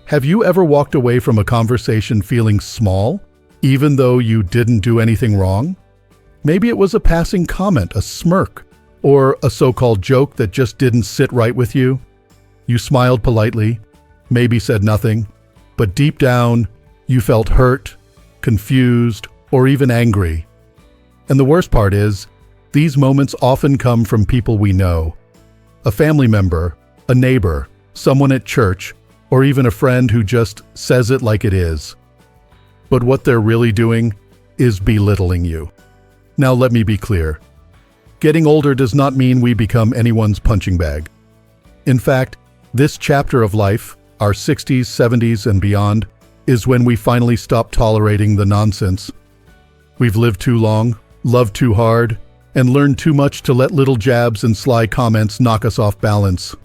Have you ever walked away from a conversation feeling small, even though you didn't do anything wrong? Maybe it was a passing comment, a smirk, or a so-called joke that just didn't sit right with you. You smiled politely, maybe said nothing, but deep down, you felt hurt, confused, or even angry. And the worst part is, these moments often come from people we know. A family member, a neighbor, someone at church, or even a friend who just says it like it is. But what they're really doing is belittling you. Now let me be clear. Getting older does not mean we become anyone's punching bag. In fact, this chapter of life, our 60s, 70s, and beyond, is when we finally stop tolerating the nonsense. We've lived too long, loved too hard, and learned too much to let little jabs and sly comments knock us off balance.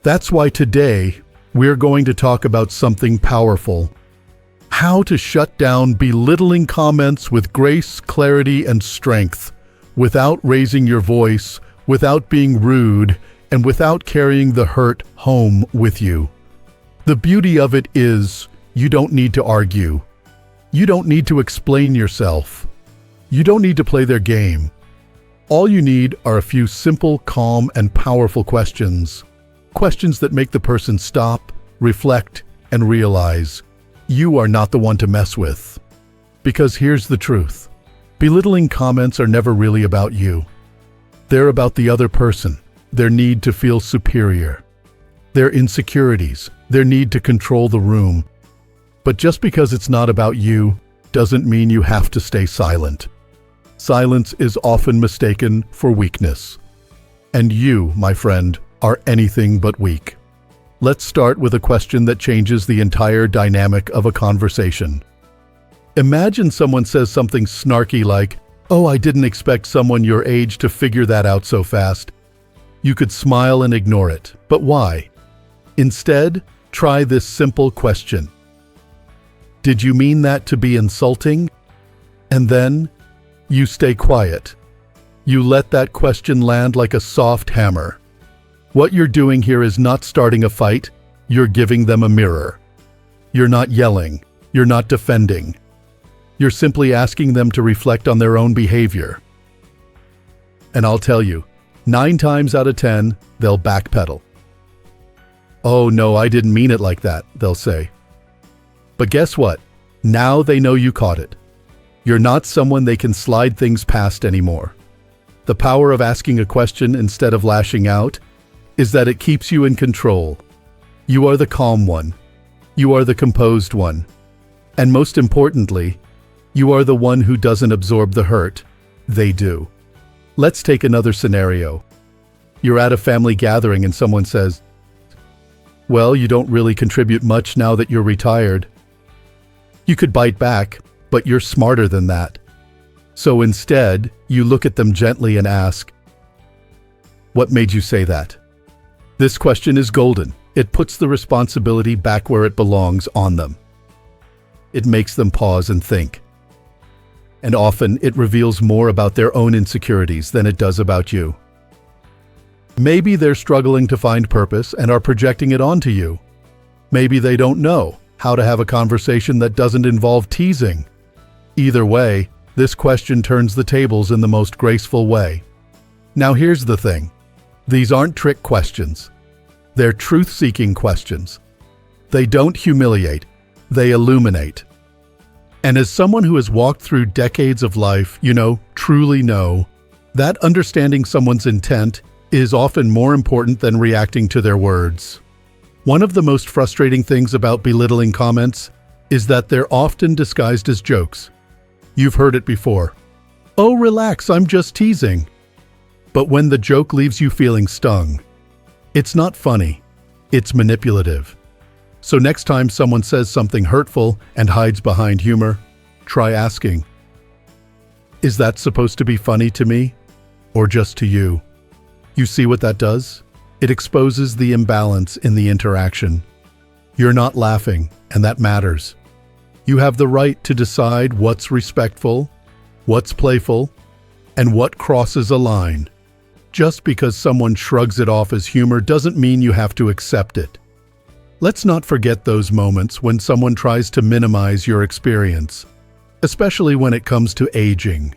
That's why today, we're going to talk about something powerful. How to shut down belittling comments with grace, clarity, and strength, without raising your voice, without being rude, and without carrying the hurt home with you. The beauty of it is, you don't need to argue. You don't need to explain yourself. You don't need to play their game. All you need are a few simple, calm, and powerful questions. Questions that make the person stop, reflect, and realize you are not the one to mess with. Because here's the truth. Belittling comments are never really about you. They're about the other person, their need to feel superior, their insecurities, their need to control the room. But just because it's not about you doesn't mean you have to stay silent. Silence is often mistaken for weakness. And you, my friend, are anything but weak. Let's start with a question that changes the entire dynamic of a conversation. Imagine someone says something snarky like, "Oh, I didn't expect someone your age to figure that out so fast." You could smile and ignore it, but why? Instead, try this simple question. Did you mean that to be insulting? And then, you stay quiet. You let that question land like a soft hammer. What you're doing here is not starting a fight, you're giving them a mirror. You're not yelling, you're not defending. You're simply asking them to reflect on their own behavior. And I'll tell you, 9 times out of 10, they'll backpedal. "Oh no, I didn't mean it like that," they'll say. But guess what? Now they know you caught it. You're not someone they can slide things past anymore. The power of asking a question instead of lashing out is that it keeps you in control. You are the calm one. You are the composed one. And most importantly, you are the one who doesn't absorb the hurt. They do. Let's take another scenario. You're at a family gathering and someone says, "Well, you don't really contribute much now that you're retired." You could bite back, but you're smarter than that. So instead, you look at them gently and ask, "What made you say that?" This question is golden. It puts the responsibility back where it belongs on them. It makes them pause and think. And often, it reveals more about their own insecurities than it does about you. Maybe they're struggling to find purpose and are projecting it onto you. Maybe they don't know how to have a conversation that doesn't involve teasing. Either way, this question turns the tables in the most graceful way. Now here's the thing. These aren't trick questions. They're truth-seeking questions. They don't humiliate. They illuminate. And as someone who has walked through decades of life, truly know, that understanding someone's intent is often more important than reacting to their words. One of the most frustrating things about belittling comments is that they're often disguised as jokes. You've heard it before. "Oh, relax, I'm just teasing." But when the joke leaves you feeling stung, it's not funny, it's manipulative. So next time someone says something hurtful and hides behind humor, try asking, "Is that supposed to be funny to me, or just to you?" You see what that does? It exposes the imbalance in the interaction. You're not laughing, and that matters. You have the right to decide what's respectful, what's playful, and what crosses a line. Just because someone shrugs it off as humor doesn't mean you have to accept it. Let's not forget those moments when someone tries to minimize your experience, especially when it comes to aging.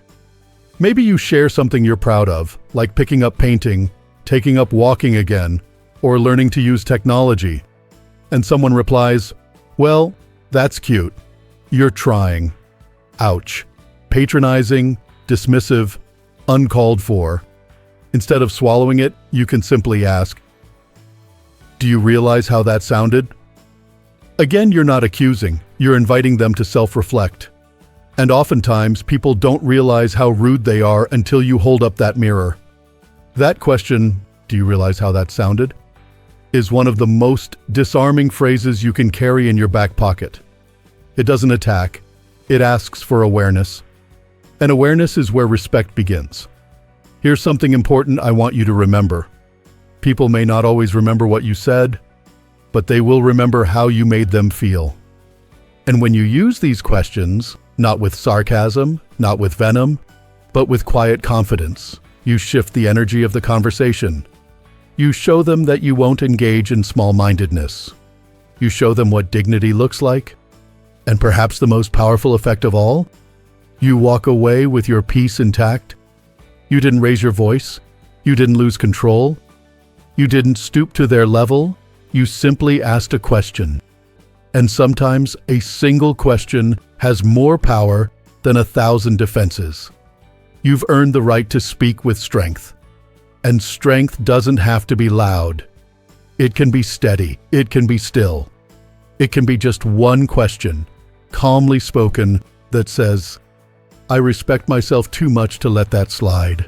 Maybe you share something you're proud of, like picking up painting, taking up walking again, or learning to use technology. And someone replies, "Well, that's cute. You're trying." Ouch. Patronizing, dismissive, uncalled for. Instead of swallowing it, you can simply ask, "Do you realize how that sounded?" Again, you're not accusing, you're inviting them to self-reflect. And oftentimes, people don't realize how rude they are until you hold up that mirror. That question, "Do you realize how that sounded?" is one of the most disarming phrases you can carry in your back pocket. It doesn't attack, it asks for awareness. And awareness is where respect begins. Here's something important I want you to remember. People may not always remember what you said, but they will remember how you made them feel. And when you use these questions, not with sarcasm, not with venom, but with quiet confidence, you shift the energy of the conversation. You show them that you won't engage in small-mindedness. You show them what dignity looks like. And perhaps the most powerful effect of all, you walk away with your peace intact. You didn't raise your voice. You didn't lose control. You didn't stoop to their level. You simply asked a question. And sometimes a single question has more power than 1,000 defenses. You've earned the right to speak with strength. And strength doesn't have to be loud. It can be steady. It can be still. It can be just one question, calmly spoken, that says, "I respect myself too much to let that slide."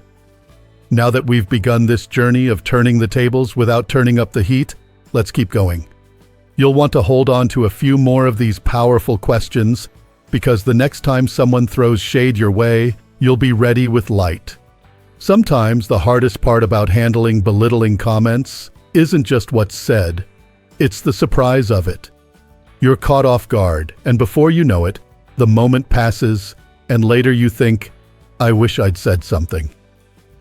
Now that we've begun this journey of turning the tables without turning up the heat, let's keep going. You'll want to hold on to a few more of these powerful questions, because the next time someone throws shade your way, you'll be ready with light. Sometimes the hardest part about handling belittling comments isn't just what's said, it's the surprise of it. You're caught off guard, and before you know it, the moment passes, and later you think, "I wish I'd said something."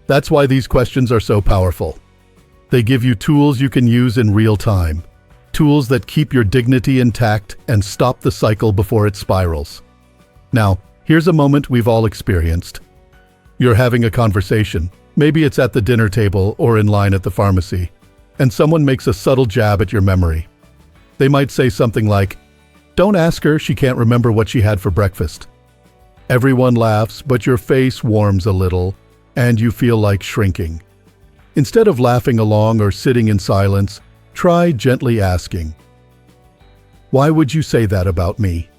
That's why these questions are so powerful. They give you tools you can use in real time, tools that keep your dignity intact and stop the cycle before it spirals. Now, here's a moment we've all experienced. You're having a conversation. Maybe it's at the dinner table or in line at the pharmacy, and someone makes a subtle jab at your memory. They might say something like, "Don't ask her, she can't remember what she had for breakfast." Everyone laughs, but your face warms a little, and you feel like shrinking. Instead of laughing along or sitting in silence, try gently asking, "Why would you say that about me?"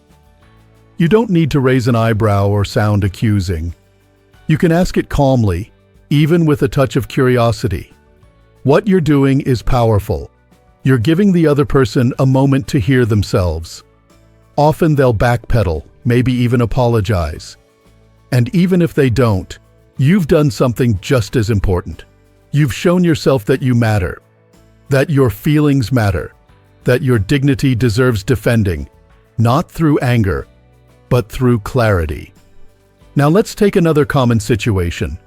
You don't need to raise an eyebrow or sound accusing. You can ask it calmly, even with a touch of curiosity. What you're doing is powerful. You're giving the other person a moment to hear themselves. Often they'll backpedal, maybe even apologize. And even if they don't, you've done something just as important. You've shown yourself that you matter, that your feelings matter, that your dignity deserves defending, not through anger, but through clarity. Now let's take another common situation.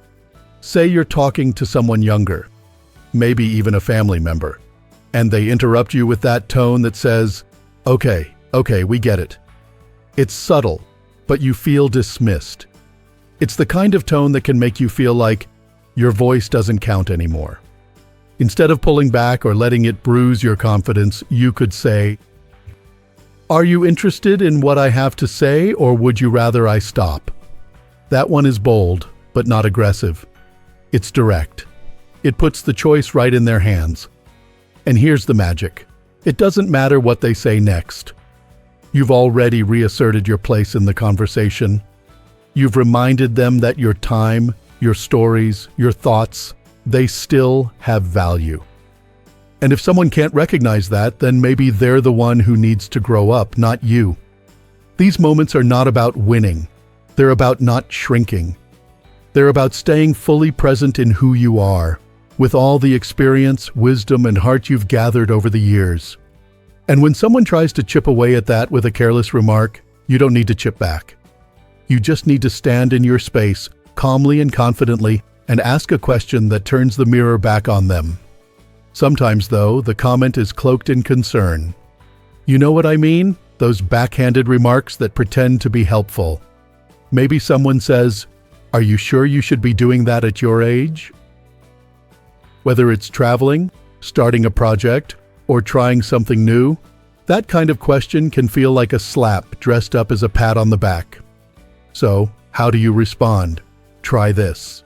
Say you're talking to someone younger, maybe even a family member, and they interrupt you with that tone that says, okay, we get it." It's subtle, but you feel dismissed. It's the kind of tone that can make you feel like your voice doesn't count anymore. Instead of pulling back or letting it bruise your confidence, you could say, "Are you interested in what I have to say, or would you rather I stop?" That one is bold, but not aggressive. It's direct. It puts the choice right in their hands. And here's the magic. It doesn't matter what they say next. You've already reasserted your place in the conversation. You've reminded them that your time, your stories, your thoughts, they still have value. And if someone can't recognize that, then maybe they're the one who needs to grow up, not you. These moments are not about winning. They're about not shrinking. They're about staying fully present in who you are, with all the experience, wisdom, and heart you've gathered over the years. And when someone tries to chip away at that with a careless remark, you don't need to chip back. You just need to stand in your space, calmly and confidently, and ask a question that turns the mirror back on them. Sometimes, though, the comment is cloaked in concern. You know what I mean? Those backhanded remarks that pretend to be helpful. Maybe someone says, "Are you sure you should be doing that at your age?" Whether it's traveling, starting a project, or trying something new, that kind of question can feel like a slap dressed up as a pat on the back. So, how do you respond? Try this.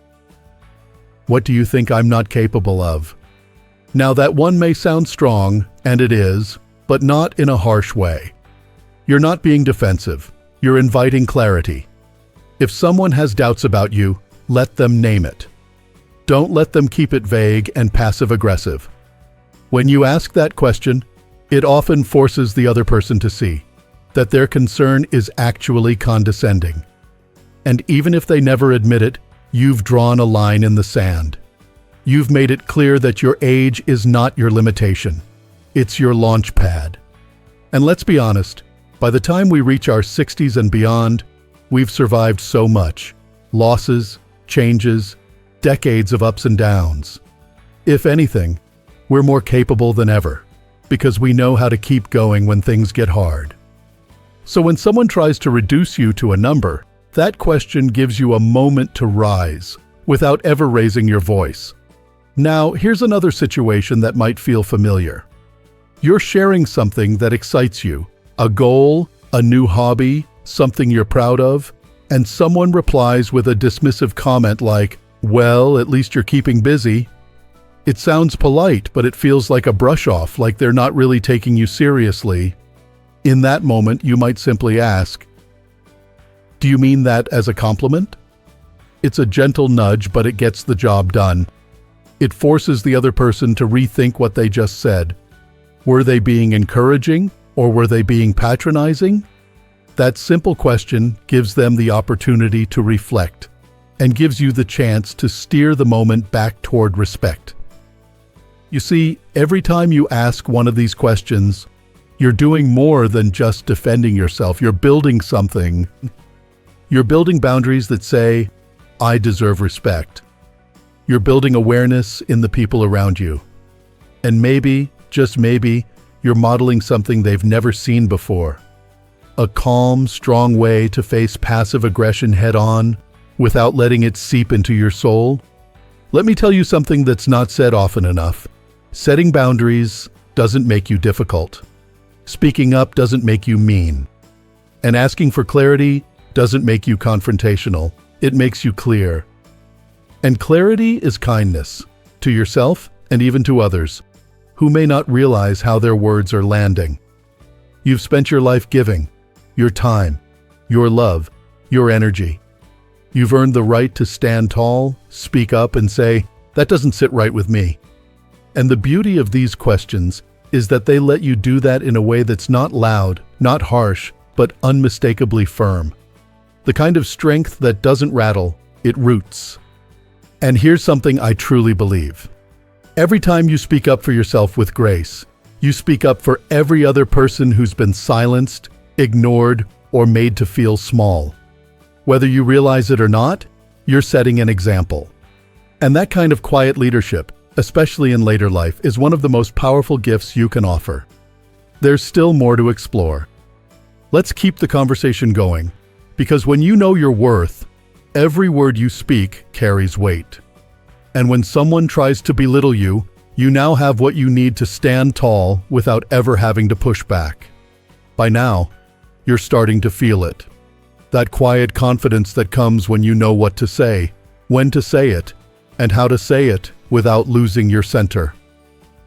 What do you think I'm not capable of? Now that one may sound strong, and it is, but not in a harsh way. You're not being defensive. You're inviting clarity. If someone has doubts about you, let them name it. Don't let them keep it vague and passive-aggressive. When you ask that question, it often forces the other person to see that their concern is actually condescending. And even if they never admit it, you've drawn a line in the sand. You've made it clear that your age is not your limitation. It's your launch pad. And let's be honest, by the time we reach our 60s and beyond, we've survived so much. Losses, changes, decades of ups and downs. If anything, we're more capable than ever, because we know how to keep going when things get hard. So when someone tries to reduce you to a number, that question gives you a moment to rise, without ever raising your voice. Now, here's another situation that might feel familiar. You're sharing something that excites you, a goal, a new hobby, something you're proud of, and someone replies with a dismissive comment like, "Well, at least you're keeping busy." It sounds polite, but it feels like a brush-off, like they're not really taking you seriously. In that moment, you might simply ask, "Do you mean that as a compliment?" It's a gentle nudge, but it gets the job done. It forces the other person to rethink what they just said. Were they being encouraging, or were they being patronizing? That simple question gives them the opportunity to reflect, and gives you the chance to steer the moment back toward respect. You see, every time you ask one of these questions, you're doing more than just defending yourself. You're building something. You're building boundaries that say, "I deserve respect." You're building awareness in the people around you. And maybe, just maybe, you're modeling something they've never seen before. A calm, strong way to face passive aggression head-on without letting it seep into your soul. Let me tell you something that's not said often enough. Setting boundaries doesn't make you difficult. Speaking up doesn't make you mean. And asking for clarity doesn't make you confrontational. It makes you clear. And clarity is kindness, to yourself and even to others, who may not realize how their words are landing. You've spent your life giving, your time, your love, your energy. You've earned the right to stand tall, speak up, and say, "That doesn't sit right with me." And the beauty of these questions is that they let you do that in a way that's not loud, not harsh, but unmistakably firm. The kind of strength that doesn't rattle, it roots. And here's something I truly believe. Every time you speak up for yourself with grace, you speak up for every other person who's been silenced, ignored, or made to feel small. Whether you realize it or not, you're setting an example. And that kind of quiet leadership, especially in later life, is one of the most powerful gifts you can offer. There's still more to explore. Let's keep the conversation going, because when you know your worth, every word you speak carries weight. And when someone tries to belittle you, you now have what you need to stand tall without ever having to push back. By now, you're starting to feel it. That quiet confidence that comes when you know what to say, when to say it, and how to say it without losing your center.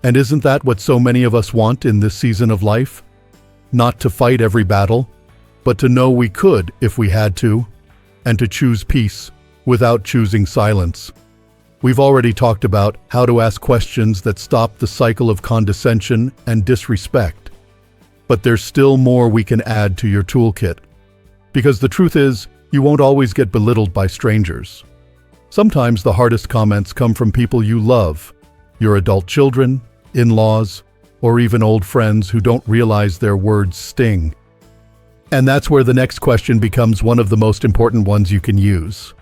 And isn't that what so many of us want in this season of life? Not to fight every battle, but to know we could if we had to, and to choose peace without choosing silence. We've already talked about how to ask questions that stop the cycle of condescension and disrespect. But there's still more we can add to your toolkit. Because the truth is, you won't always get belittled by strangers. Sometimes the hardest comments come from people you love, your adult children, in-laws, or even old friends who don't realize their words sting. And that's where the next question becomes one of the most important ones you can use.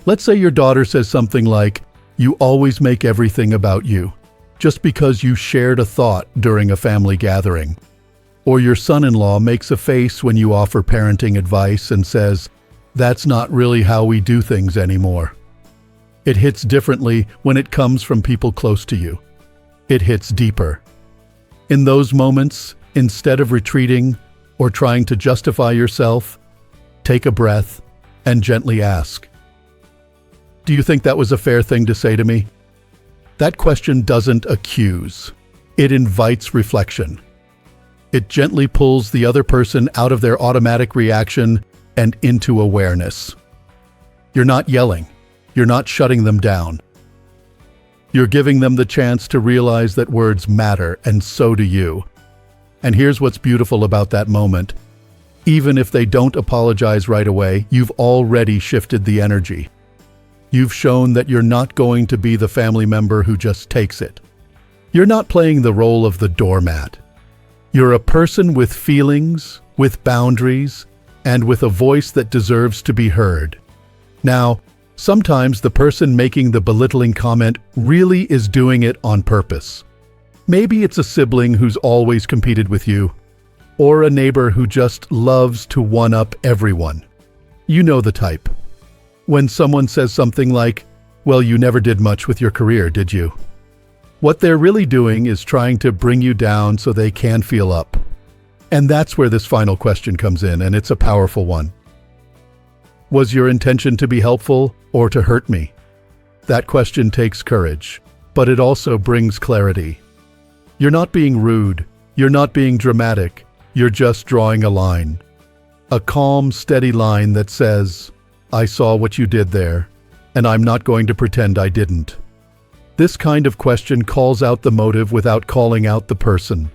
Let's say your daughter says something like, "You always make everything about you," just because you shared a thought during a family gathering. Or your son-in-law makes a face when you offer parenting advice and says, "That's not really how we do things anymore." It hits differently when it comes from people close to you. It hits deeper. In those moments, instead of retreating or trying to justify yourself, take a breath and gently ask, "Do you think that was a fair thing to say to me?" That question doesn't accuse. It invites reflection. It gently pulls the other person out of their automatic reaction and into awareness. You're not yelling. You're not shutting them down. You're giving them the chance to realize that words matter, and so do you. And here's what's beautiful about that moment. Even if they don't apologize right away, you've already shifted the energy. You've shown that you're not going to be the family member who just takes it. You're not playing the role of the doormat. You're a person with feelings, with boundaries, and with a voice that deserves to be heard. Now, sometimes the person making the belittling comment really is doing it on purpose. Maybe it's a sibling who's always competed with you, or a neighbor who just loves to one-up everyone. You know the type. When someone says something like, "Well, you never did much with your career, did you?" What they're really doing is trying to bring you down so they can feel up. And that's where this final question comes in, and it's a powerful one. Was your intention to be helpful or to hurt me? That question takes courage, but it also brings clarity. You're not being rude. You're not being dramatic. You're just drawing a line. A calm, steady line that says, "I saw what you did there, and I'm not going to pretend I didn't." This kind of question calls out the motive without calling out the person.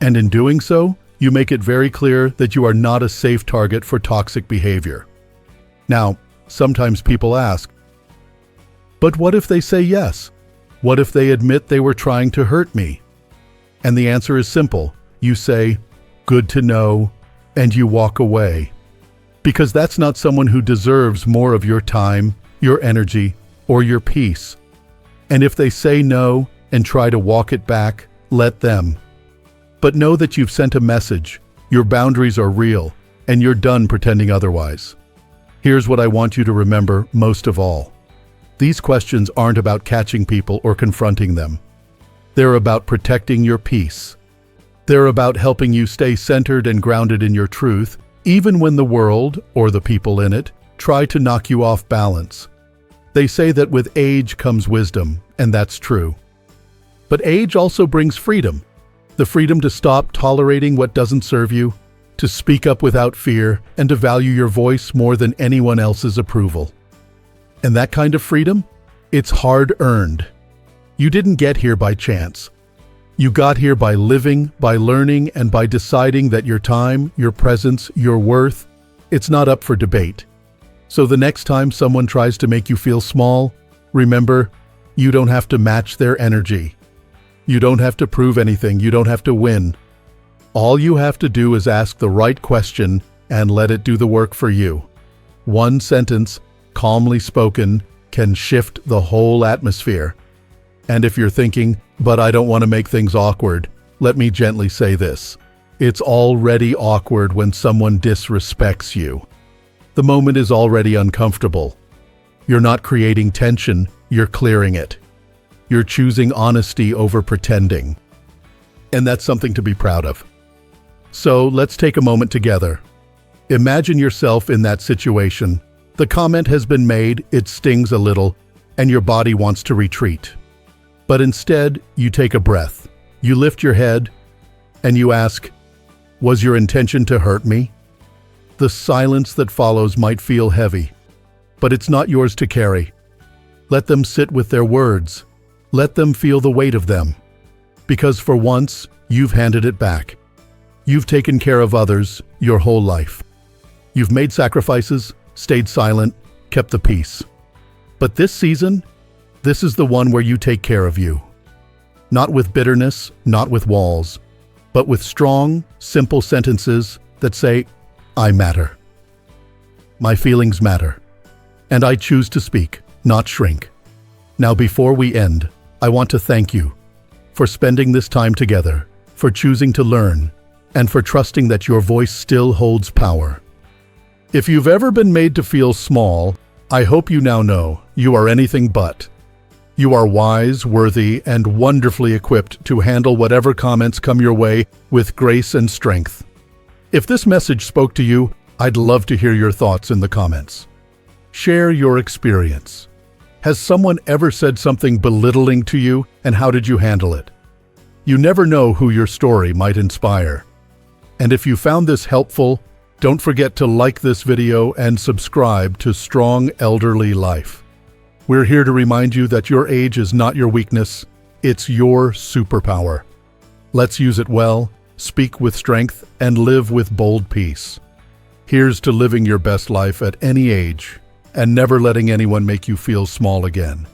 And in doing so, you make it very clear that you are not a safe target for toxic behavior. Now, sometimes people ask, but what if they say yes? What if they admit they were trying to hurt me? And the answer is simple. You say, "Good to know," and you walk away. Because that's not someone who deserves more of your time, your energy, or your peace. And if they say no and try to walk it back, let them. But know that you've sent a message, your boundaries are real, and you're done pretending otherwise. Here's what I want you to remember most of all. These questions aren't about catching people or confronting them. They're about protecting your peace. They're about helping you stay centered and grounded in your truth, even when the world, or the people in it, try to knock you off balance. They say that with age comes wisdom, and that's true. But age also brings freedom. The freedom to stop tolerating what doesn't serve you, to speak up without fear, and to value your voice more than anyone else's approval. And that kind of freedom? It's hard-earned. You didn't get here by chance. You got here by living, by learning, and by deciding that your time, your presence, your worth, it's not up for debate. So the next time someone tries to make you feel small, remember, you don't have to match their energy. You don't have to prove anything. You don't have to win. All you have to do is ask the right question and let it do the work for you. One sentence, calmly spoken, can shift the whole atmosphere. And if you're thinking, "But I don't want to make things awkward," let me gently say this. It's already awkward when someone disrespects you. The moment is already uncomfortable. You're not creating tension, you're clearing it. You're choosing honesty over pretending. And that's something to be proud of. So let's take a moment together. Imagine yourself in that situation. The comment has been made, it stings a little, and your body wants to retreat. But instead, you take a breath. You lift your head, and you ask, "Was your intention to hurt me?" The silence that follows might feel heavy, but it's not yours to carry. Let them sit with their words. Let them feel the weight of them. Because for once, you've handed it back. You've taken care of others your whole life. You've made sacrifices, stayed silent, kept the peace. But this season, this is the one where you take care of you. Not with bitterness, not with walls, but with strong, simple sentences that say, "I matter. My feelings matter. And I choose to speak, not shrink." Now, before we end, I want to thank you for spending this time together, for choosing to learn, and for trusting that your voice still holds power. If you've ever been made to feel small, I hope you now know you are anything but. You are wise, worthy, and wonderfully equipped to handle whatever comments come your way with grace and strength. If this message spoke to you, I'd love to hear your thoughts in the comments. Share your experience. Has someone ever said something belittling to you, and how did you handle it? You never know who your story might inspire. And if you found this helpful, don't forget to like this video and subscribe to Strong Elderly Life. We're here to remind you that your age is not your weakness, it's your superpower. Let's use it well, speak with strength, and live with bold peace. Here's to living your best life at any age, and never letting anyone make you feel small again.